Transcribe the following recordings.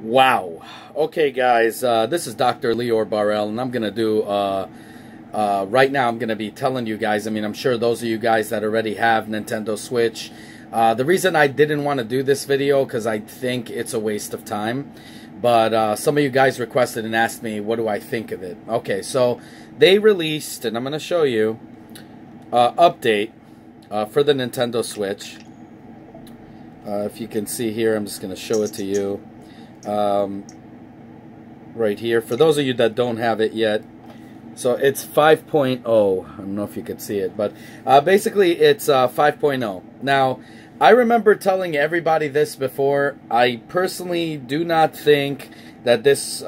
Wow. Okay, guys, this is Dr. Lior Barel, and I'm going to do, right now I'm going to be telling you guys, I mean, I'm sure those of you guys that already have Nintendo Switch, the reason I didn't want to do this video, because I think it's a waste of time, but some of you guys requested and asked me, what do I think of it? Okay, so they released, and I'm going to show you, update for the Nintendo Switch. If you can see here, I'm just going to show it to you. Right here, for those of you that don't have it yet, so it's 5.0. I don't know if you could see it, but basically it's 5.0. Now, I remember telling everybody this before. I personally do not think that this, this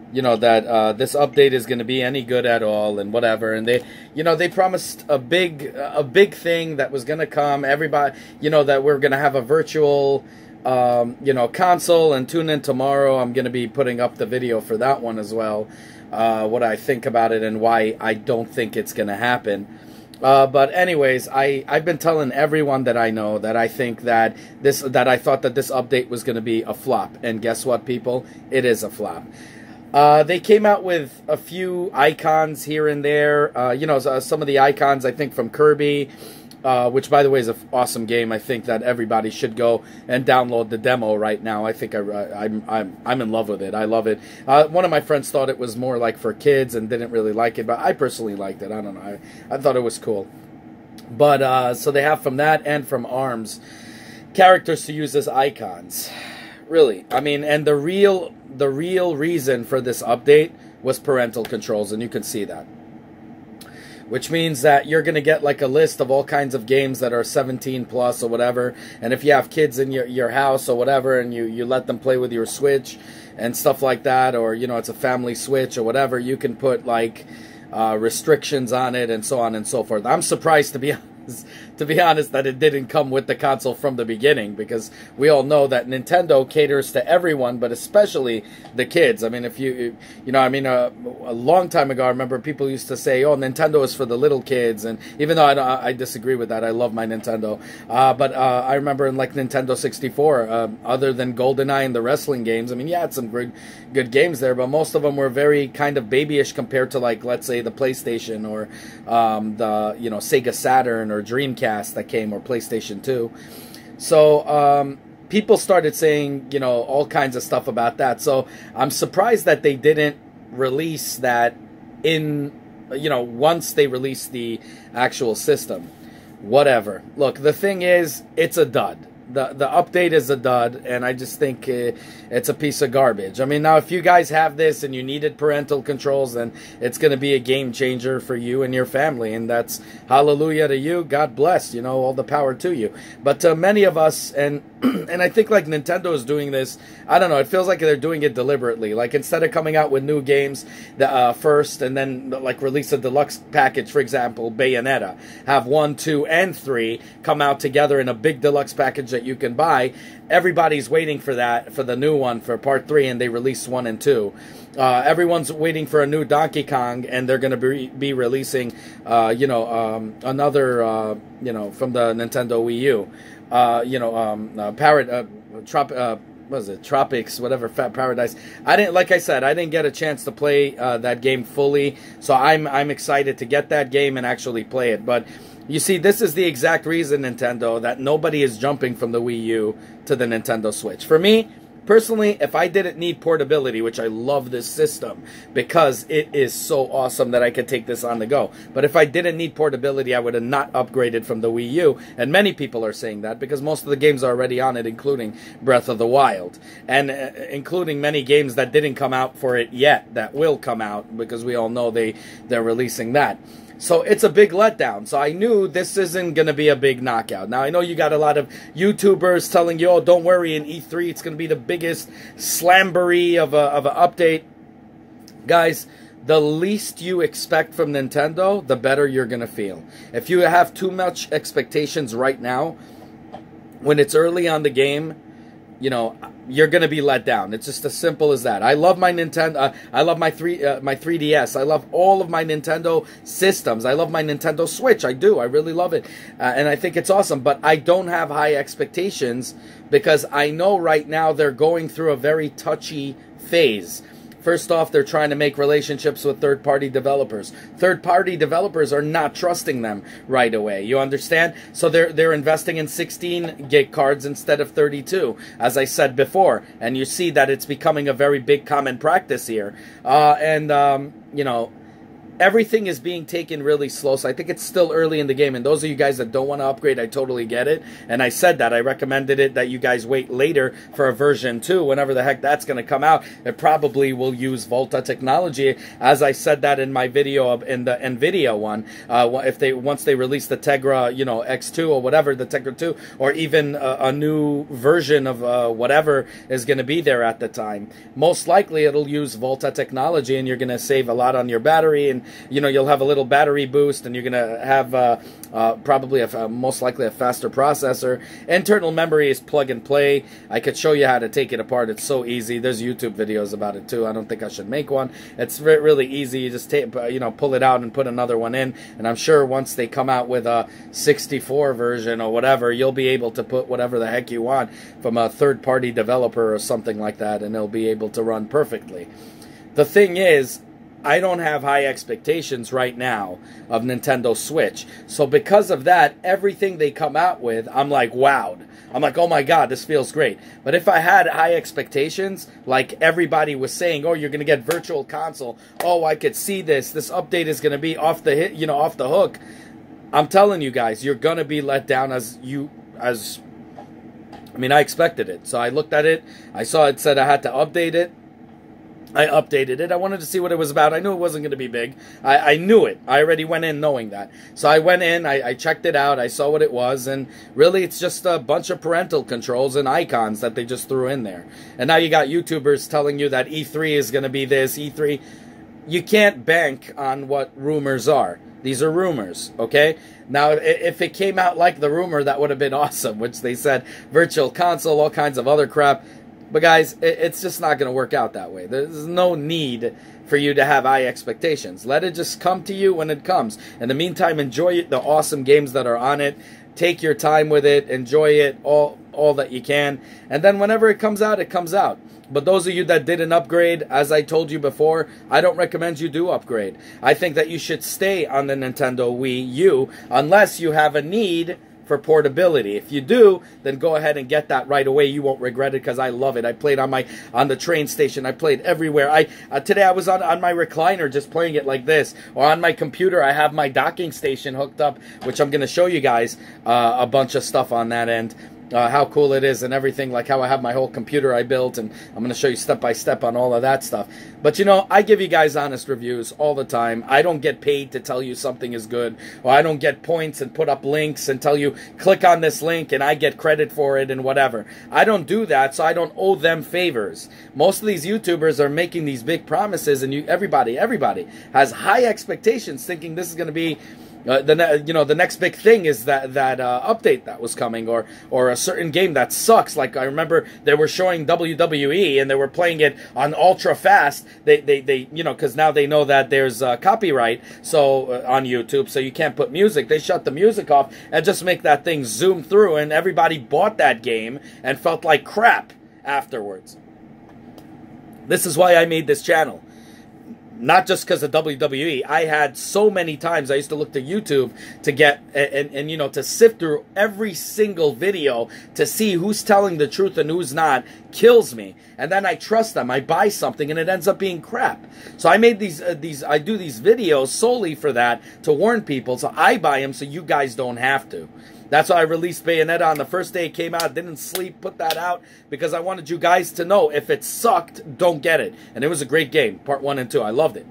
update is going to be any good at all, and whatever. And they promised a big thing that was going to come. Everybody, that we're going to have a virtual console, and tune in tomorrow. I'm going to be putting up the video for that one as well, what I think about it and why I don't think it's going to happen. But anyways, I've been telling everyone that I know that I think that I thought that this update was going to be a flop. And guess what, people? It is a flop. They came out with a few icons here and there. Some of the icons, I think, from Kirby, which, by the way, is an awesome game. I think that everybody should go and download the demo right now. I think I'm in love with it. I love it. One of my friends thought it was more like for kids and didn't really like it, but I personally liked it. I don't know. I thought it was cool. But so they have from that and from ARMS characters to use as icons. Really, I mean, and the real reason for this update was parental controls, and you can see that. Which means that you're going to get like a list of all kinds of games that are 17 plus or whatever. And if you have kids in your house or whatever, and you let them play with your Switch and stuff like that, or, it's a family Switch or whatever, you can put like restrictions on it and so on and so forth. I'm surprised, to be honest, that it didn't come with the console from the beginning, because we all know that Nintendo caters to everyone, but especially the kids. I mean, a long time ago, I remember people used to say, "Oh, Nintendo is for the little kids," and even though I disagree with that, I love my Nintendo. But I remember in like Nintendo 64, other than GoldenEye and the wrestling games, I mean, yeah, had some good games there, but most of them were very kind of babyish compared to, like, let's say the PlayStation or the Sega Saturn or Dreamcast that came, or PlayStation 2. So people started saying, all kinds of stuff about that. So I'm surprised that they didn't release that once they released the actual system. Whatever. Look, the thing is, it's a dud. The update is a dud, and I just think it's a piece of garbage. I mean, now, if you guys have this and you needed parental controls, then it's going to be a game changer for you and your family, and that's hallelujah to you. God bless, all the power to you. But to many of us, and I think like Nintendo is doing this, I don't know, it feels like they're doing it deliberately. Like, instead of coming out with new games first and then like release a deluxe package, for example, Bayonetta, have 1, 2, and 3 come out together in a big deluxe package that you can buy. Everybody's waiting for that, for the new one, for part 3, and they release 1 and 2. Everyone's waiting for a new Donkey Kong, and they're going to be releasing, another, from the Nintendo Wii U. What is it? Tropics, whatever, Paradise. Like I said, I didn't get a chance to play that game fully, so I'm excited to get that game and actually play it. But you see, this is the exact reason, Nintendo, that nobody is jumping from the Wii U to the Nintendo Switch. For me, personally, if I didn't need portability, which I love this system because it is so awesome that I could take this on the go. But if I didn't need portability, I would have not upgraded from the Wii U. And many people are saying that because most of the games are already on it, including Breath of the Wild. And including many games that didn't come out for it yet, that will come out, because we all know they're releasing that. So it's a big letdown. So I knew this isn't going to be a big knockout. Now, I know you got a lot of YouTubers telling you, oh, don't worry, in E3 it's going to be the biggest slamboree of an update. Guys, the least you expect from Nintendo, the better you're going to feel. If you have too much expectations right now, when it's early on the game, you know, you're going to be let down. It's just as simple as that. I love my Nintendo. I love my 3DS. I love all of my Nintendo systems. I love my Nintendo Switch. I do. I really love it. And I think it's awesome. But I don't have high expectations because I know right now they're going through a very touchy phase. First off, they're trying to make relationships with third-party developers. Third-party developers are not trusting them right away. You understand? So they're investing in 16 gig cards instead of 32, as I said before. And you see that it's becoming a very big common practice here. You know, everything is being taken really slow, so I think it's still early in the game. And those of you guys that don't want to upgrade, I totally get it. And I said that. I recommended it that you guys wait later for a version 2, whenever the heck that's going to come out. It probably will use Volta technology, as I said that in my video in the NVIDIA one. Once they release the Tegra, you know, X2 or whatever, the Tegra 2, or even a new version of whatever is going to be there at the time, most likely it'll use Volta technology, and you're going to save a lot on your battery, and you know, you'll have a little battery boost, and you're going to have probably most likely a faster processor. Internal memory is plug and play. I could show you how to take it apart. It's so easy. There's YouTube videos about it too. I don't think I should make one. It's really easy. You just pull it out and put another one in, and I'm sure once they come out with a 64 version or whatever, you'll be able to put whatever the heck you want from a third-party developer or something like that, and it'll be able to run perfectly. The thing is, I don't have high expectations right now of Nintendo Switch. So because of that, everything they come out with, I'm like, wowed. I'm like, oh my God, this feels great. But if I had high expectations, like everybody was saying, oh, you're going to get Virtual Console. Oh, I could see this. This update is going to be off the off the hook. I'm telling you guys, you're going to be let down I expected it. So I looked at it. I saw it said I had to update it. I updated it. I wanted to see what it was about. I knew it wasn't going to be big. I knew it. I already went in knowing that. So I went in, I checked it out, I saw what it was, and really it's just a bunch of parental controls and icons that they just threw in there. And now you got YouTubers telling you that E3 is going to be this, E3. You can't bank on what rumors are. These are rumors, okay? Now, if it came out like the rumor, that would have been awesome, which they said Virtual Console, all kinds of other crap. But guys, it's just not going to work out that way. There's no need for you to have high expectations. Let it just come to you when it comes. In the meantime, enjoy the awesome games that are on it. Take your time with it. Enjoy it all that you can. And then whenever it comes out, it comes out. But those of you that didn't upgrade, as I told you before, I don't recommend you do upgrade. I think that you should stay on the Nintendo Wii U unless you have a need for portability. If you do, then go ahead and get that right away. You won't regret it because I love it. I played on the train station. I played everywhere. Today I was on my recliner just playing it like this. Or on my computer, I have my docking station hooked up, which I'm going to show you guys a bunch of stuff on that end. How cool it is and everything, like how I have my whole computer I built, and I'm going to show you step by step on all of that stuff. But you know, I give you guys honest reviews all the time. I don't get paid to tell you something is good, or I don't get points and put up links and tell you click on this link and I get credit for it and whatever. I don't do that, so I don't owe them favors. Most of these YouTubers are making these big promises, and everybody has high expectations, thinking this is going to be the next big thing is that update that was coming, or a certain game that sucks. Like I remember they were showing WWE and they were playing it on ultra fast. They because now they know that there's copyright on YouTube, so you can't put music. They shut the music off and just make that thing zoom through, and everybody bought that game and felt like crap afterwards. This is why I made this channel. Not just because of WWE. I had so many times I used to look to YouTube to get and to sift through every single video to see who's telling the truth and who's not. Kills me. And then I trust them. I buy something and it ends up being crap. So I made I do these videos solely for that, to warn people. So I buy them so you guys don't have to. That's why I released Bayonetta on the first day it came out. Didn't sleep, put that out, because I wanted you guys to know if it sucked, don't get it. And it was a great game, part 1 and 2. I loved it.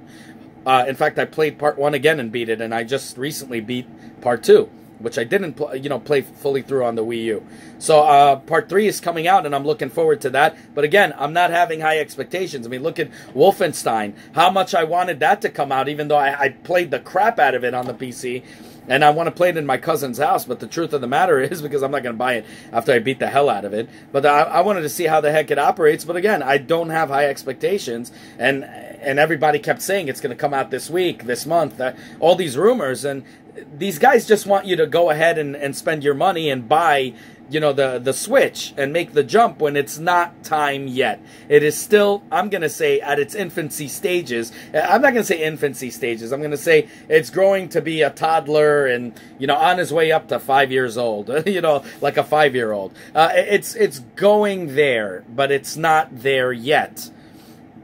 In fact, I played part 1 again and beat it, and I just recently beat part 2, which I didn't play fully through on the Wii U. So part 3 is coming out, and I'm looking forward to that. But again, I'm not having high expectations. I mean, look at Wolfenstein. How much I wanted that to come out, even though I played the crap out of it on the PC. And I want to play it in my cousin's house, but the truth of the matter is, because I'm not going to buy it after I beat the hell out of it, but I wanted to see how the heck it operates. But again, I don't have high expectations, and everybody kept saying it's going to come out this week, this month, all these rumors, and these guys just want you to go ahead and spend your money and buy, you know, the Switch and make the jump when it's not time yet. It is still, I'm going to say, at its infancy stages. I'm not going to say infancy stages. I'm going to say it's growing to be a toddler and, you know, on his way up to 5 years old, you know, like a 5-year-old. It's going there, but it's not there yet.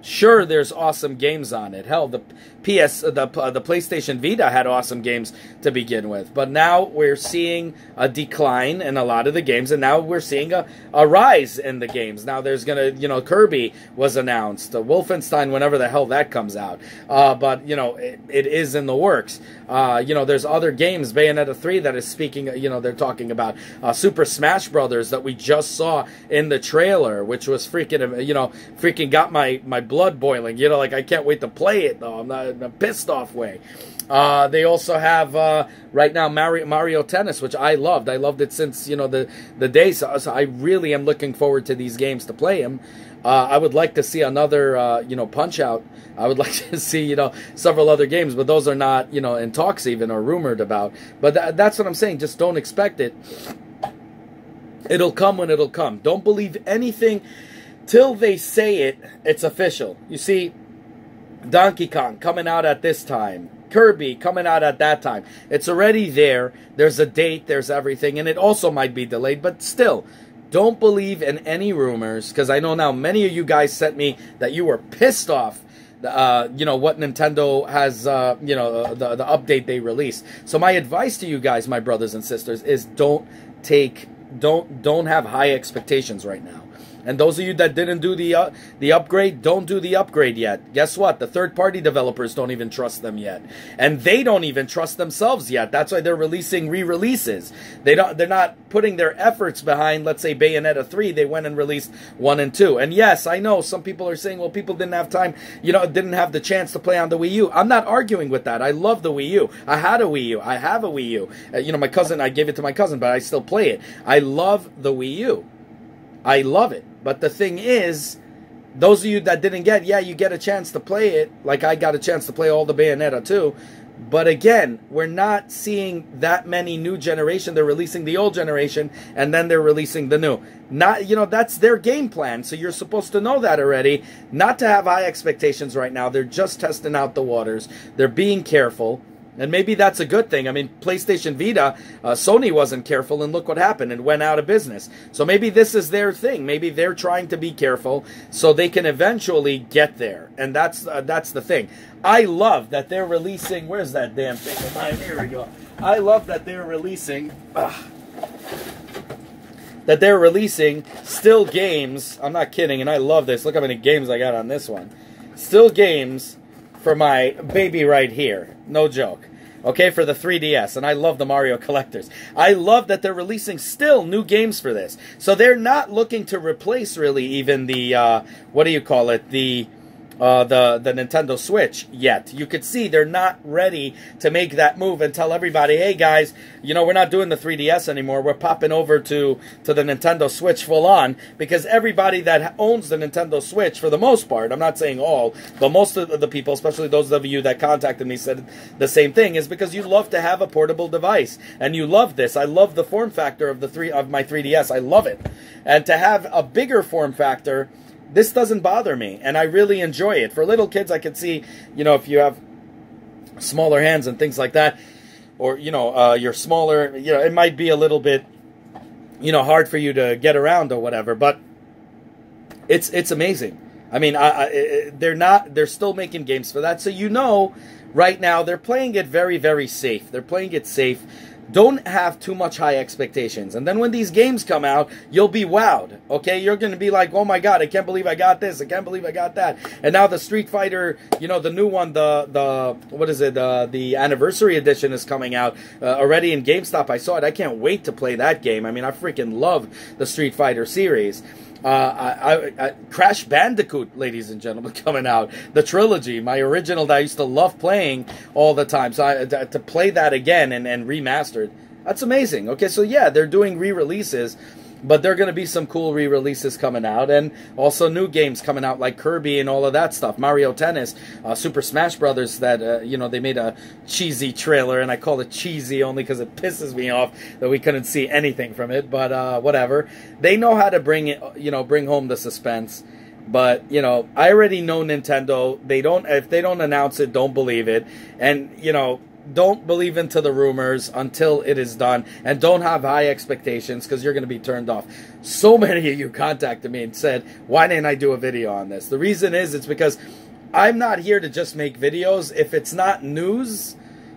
Sure, there's awesome games on it. Hell, the PlayStation Vita had awesome games to begin with. But now we're seeing a decline in a lot of the games, and now we're seeing a rise in the games. Now there's going to, you know, Kirby was announced, Wolfenstein, whenever the hell that comes out. But, you know, it is in the works. You know, there's other games, Bayonetta 3, that is speaking, you know, they're talking about Super Smash Brothers that we just saw in the trailer, which was freaking, you know, freaking got my blood boiling. You know, like, I can't wait to play it, though. I'm not in a pissed off way. They also have right now Mario Tennis, which I loved. I loved it since, you know, the days. So I really am looking forward to these games to play them. I would like to see another, you know, Punch-Out. I would like to see, you know, several other games, but those are not, you know, in talks even or rumored about. But that's what I'm saying. Just don't expect it. It'll come when it'll come. Don't believe anything till they say it. It's official. You see, Donkey Kong coming out at this time. Kirby coming out at that time. It's already there. There's a date. There's everything. And it also might be delayed. But still, don't believe in any rumors. Because I know now many of you guys sent me that you were pissed off. You know, what Nintendo has, you know, the update they released. So my advice to you guys, my brothers and sisters, is don't have high expectations right now. And those of you that didn't do the upgrade, don't do the upgrade yet. Guess what? The third-party developers don't even trust them yet, and they don't even trust themselves yet. That's why they're releasing re-releases. They're not putting their efforts behind. Let's say Bayonetta 3. They went and released 1 and 2. And yes, I know some people are saying, well, people didn't have time. You know, didn't have the chance to play on the Wii U. I'm not arguing with that. I love the Wii U. I had a Wii U. I have a Wii U. You know, my cousin. I gave it to my cousin, but I still play it. I love the Wii U. I love it. But the thing is, those of you that didn't get, yeah, you get a chance to play it, like I got a chance to play all the Bayonetta too. But again, we're not seeing that many new generation. They're releasing the old generation, and then they're releasing the new. Not, you know, that's their game plan, so you're supposed to know that already. Not to have high expectations right now. They're just testing out the waters. They're being careful. And maybe that's a good thing. I mean, PlayStation Vita, Sony wasn't careful, and look what happened. It went out of business. So maybe this is their thing. Maybe they're trying to be careful so they can eventually get there. And that's the thing. I love that they're releasing... Where's that damn thing of mine? Here we go. I love that they're releasing... that they're releasing still games. I'm not kidding, and I love this. Look how many games I got on this one. Still games for my baby right here. No joke. Okay, for the 3DS, and I love the Mario collectors. I love that they're releasing still new games for this. So they're not looking to replace really even the, what do you call it, the Nintendo Switch yet. You could see they're not ready to make that move and tell everybody, hey guys, you know, we're not doing the 3DS anymore. We're popping over to the Nintendo Switch full on, because everybody that owns the Nintendo Switch, for the most part, I'm not saying all, but most of the people, especially those of you that contacted me, said the same thing, is because you love to have a portable device. And you love this. I love the form factor of my 3DS. I love it. And to have a bigger form factor, this doesn't bother me, and I really enjoy it. For little kids, I can see, you know, if you have smaller hands and things like that, or, you know, you're smaller, you know, it might be a little bit, you know, hard for you to get around or whatever, but it's amazing. I mean, they're still making games for that, so you know, right now, they're playing it very, very safe. They're playing it safe. Don't have too much high expectations. And then when these games come out, you'll be wowed, okay? You're going to be like, oh my God, I can't believe I got this. I can't believe I got that. And now the Street Fighter, you know, the new one, what is it? The Anniversary Edition is coming out already in GameStop. I saw it. I can't wait to play that game. I mean, I freaking love the Street Fighter series. Crash Bandicoot, ladies and gentlemen, coming out. The trilogy, my original that I used to love playing all the time. So to play that again and remastered, that's amazing. Okay, so yeah, they're doing re-releases, but there are going to be some cool re-releases coming out, and also new games coming out like Kirby and all of that stuff. Mario Tennis, Super Smash Brothers. That you know, they made a cheesy trailer, and I call it cheesy only because it pisses me off that we couldn't see anything from it. But whatever. They know how to bring it, you know, bring home the suspense. But you know, I already know Nintendo. They don't. If they don't announce it, don't believe it. And you know, don't believe into the rumors until it is done, and don't have high expectations because you're going to be turned off. So many of you contacted me and said, why didn't I do a video on this? The reason is, it's because I'm not here to just make videos. If it's not news,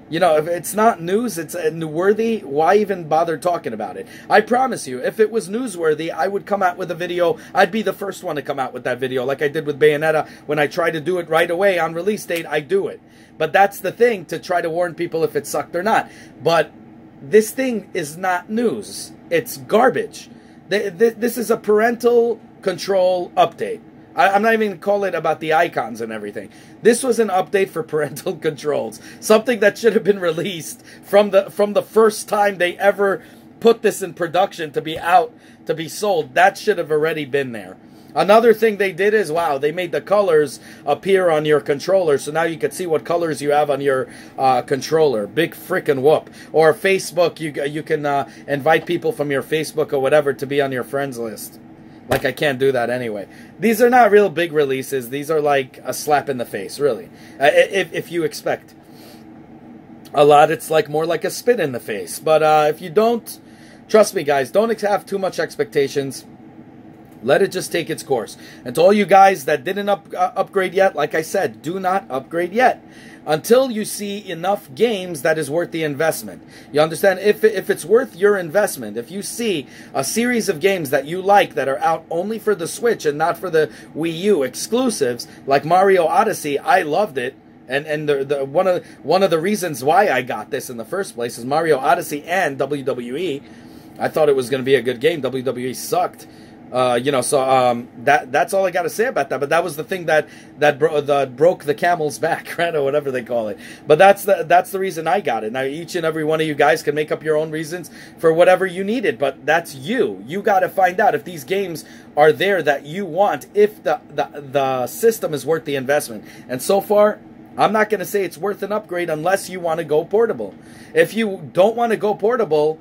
you know, if it's not news, it's newsworthy, why even bother talking about it? I promise you, if it was newsworthy, I would come out with a video. I'd be the first one to come out with that video, like I did with Bayonetta. When I try to do it right away on release date, I do it. But that's the thing, to try to warn people if it sucked or not. But this thing is not news. It's garbage. This is a parental control update. I'm not even going to call it about the icons and everything. This was an update for parental controls. Something that should have been released from the first time they ever put this in production to be out, to be sold. That should have already been there. Another thing they did is, wow, they made the colors appear on your controller, so now you can see what colors you have on your controller. Big frickin' whoop. Or Facebook, you can invite people from your Facebook or whatever to be on your friends list. Like, I can't do that anyway. These are not real big releases. These are like a slap in the face, really. If you expect a lot, it's like more like a spit in the face. But if you don't, trust me, guys, don't have too much expectations. Let it just take its course. And to all you guys that didn't upgrade yet, like I said, do not upgrade yet until you see enough games that is worth the investment. You understand? If it's worth your investment, if you see a series of games that you like that are out only for the Switch and not for the Wii U exclusives, like Mario Odyssey, I loved it. And one of the reasons why I got this in the first place is Mario Odyssey and WWE. I thought it was going to be a good game. WWE sucked. You know, so that's all I got to say about that. But that was the thing that broke the camel's back, right, or whatever they call it. But that's the reason I got it. Now, each and every one of you guys can make up your own reasons for whatever you needed. But that's you. You got to find out if these games are there that you want, if the system is worth the investment. And so far, I'm not going to say it's worth an upgrade unless you want to go portable. If you don't want to go portable,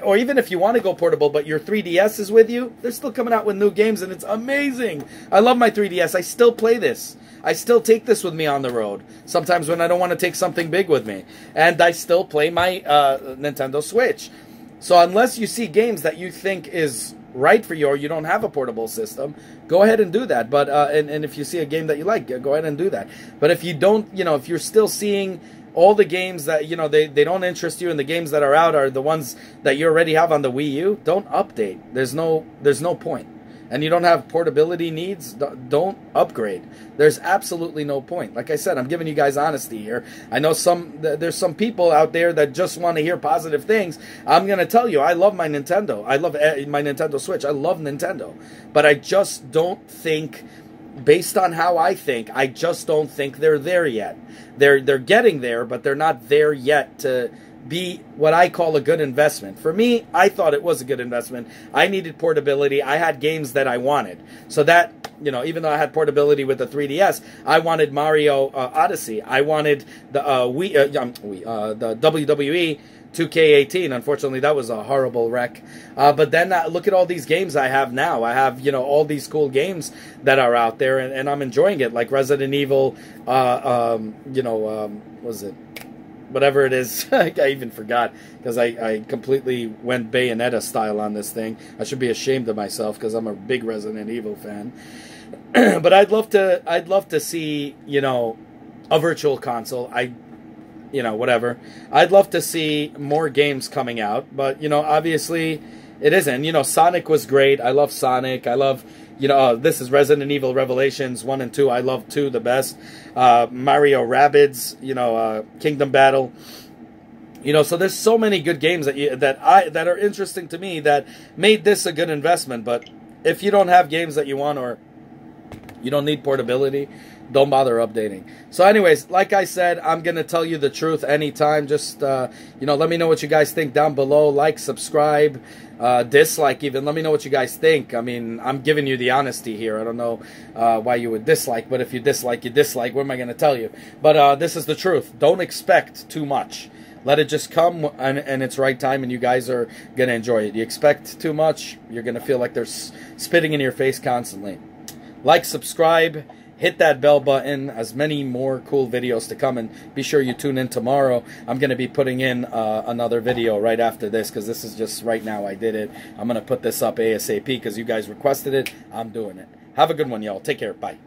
or even if you want to go portable, but your 3DS is with you, they're still coming out with new games, and it's amazing. I love my 3DS. I still play this. I still take this with me on the road. Sometimes when I don't want to take something big with me. And I still play my Nintendo Switch. So unless you see games that you think is right for you, or you don't have a portable system, go ahead and do that. But and if you see a game that you like, go ahead and do that. But if you don't, you know, if you're still seeing all the games that, you know, they don't interest you, and the games that are out are the ones that you already have on the Wii U, don't update. There's no point. And you don't have portability needs, don't upgrade. There's absolutely no point. Like I said, I'm giving you guys honesty here. I know there's some people out there that just want to hear positive things. I'm going to tell you, I love my Nintendo. I love my Nintendo Switch. I love Nintendo. But I just don't think, based on how I think, I just don't think they're there yet. They're getting there, but they're not there yet to be what I call a good investment. For me, I thought it was a good investment. I needed portability. I had games that I wanted. So that, you know, even though I had portability with the 3DS, I wanted Mario Odyssey. I wanted the the WWE 2K18. Unfortunately, that was a horrible wreck. But then look at all these games I have now. I have, you know, all these cool games that are out there, and I'm enjoying it, like Resident Evil, you know, what was it? Whatever it is. I even forgot, because I completely went Bayonetta style on this thing. I should be ashamed of myself, because I'm a big Resident Evil fan. But I'd love to see, you know, a virtual console. You know, whatever. I'd love to see more games coming out, but, you know, obviously it isn't. You know, Sonic was great. I love Sonic. I love, you know, this is Resident Evil Revelations 1 and 2. I love 2 the best. Mario Rabbids, you know, Kingdom Battle. You know, so there's so many good games that are interesting to me that made this a good investment, but if you don't have games that you want, or you don't need portability, don't bother updating. So anyways, like I said, I'm going to tell you the truth anytime. Just, you know, let me know what you guys think down below. Like, subscribe, dislike even. Let me know what you guys think. I mean, I'm giving you the honesty here. I don't know why you would dislike, but if you dislike, you dislike. What am I going to tell you? But this is the truth. Don't expect too much. Let it just come and its right time, and you guys are going to enjoy it. You expect too much, you're going to feel like they're spitting in your face constantly. Like, subscribe, hit that bell button. As many more cool videos to come, and be sure you tune in tomorrow. I'm going to be putting in another video right after this, because this is just right now I did it. I'm going to put this up ASAP because you guys requested it. I'm doing it. Have a good one, y'all. Take care. Bye.